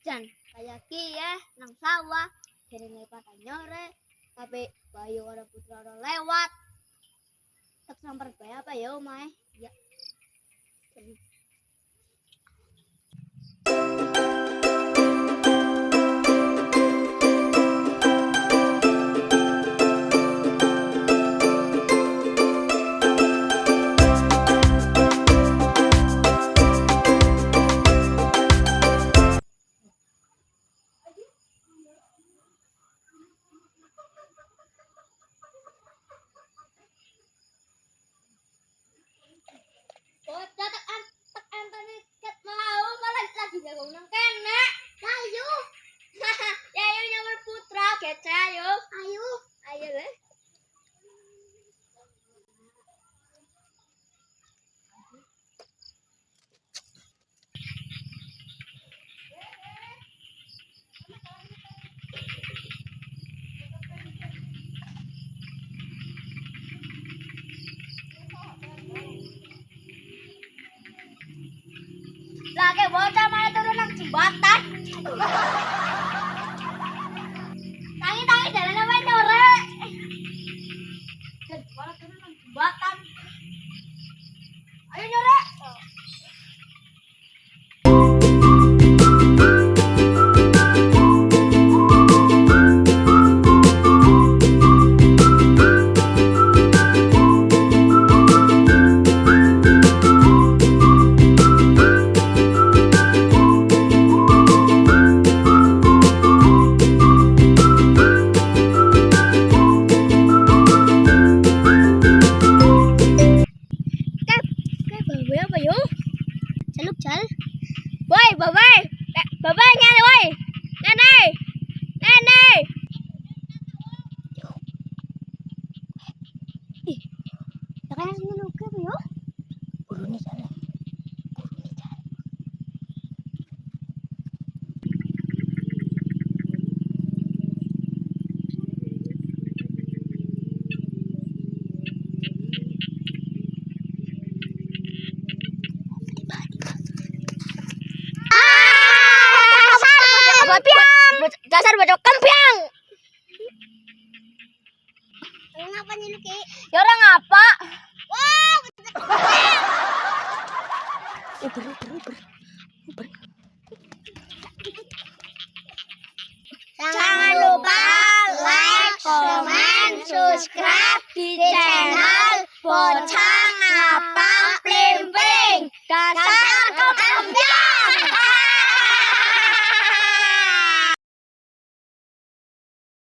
jan kayak ki ya nang sawah jenenge pada nyore tapi bayu ora putra ora lewat tak samper bae apa ya omae ya. Bocah tak antane ket mau malah lagi jago nang kene. Ayo. Ya ayo nyamar putra kece ayo. Ayo. Ayo le. Lagi bocah malah turun nang jembatan. Tangi jalan apa nyore. Malah turun nang jembatan. Ayo nyore. Apa yo? Celuk cal. Woi, babai. Babai ngene woi. Ngene. Ngene. Ih. Takane ngono ke yo? Burune jalan. Burune jalan. Dasar bocah kempiang. Ngapa nyeluk ki? Ya orang apa? Wow. Jangan lupa like, comment, subscribe di channel Bocah Ngapang Plimping. Dasar kempiang.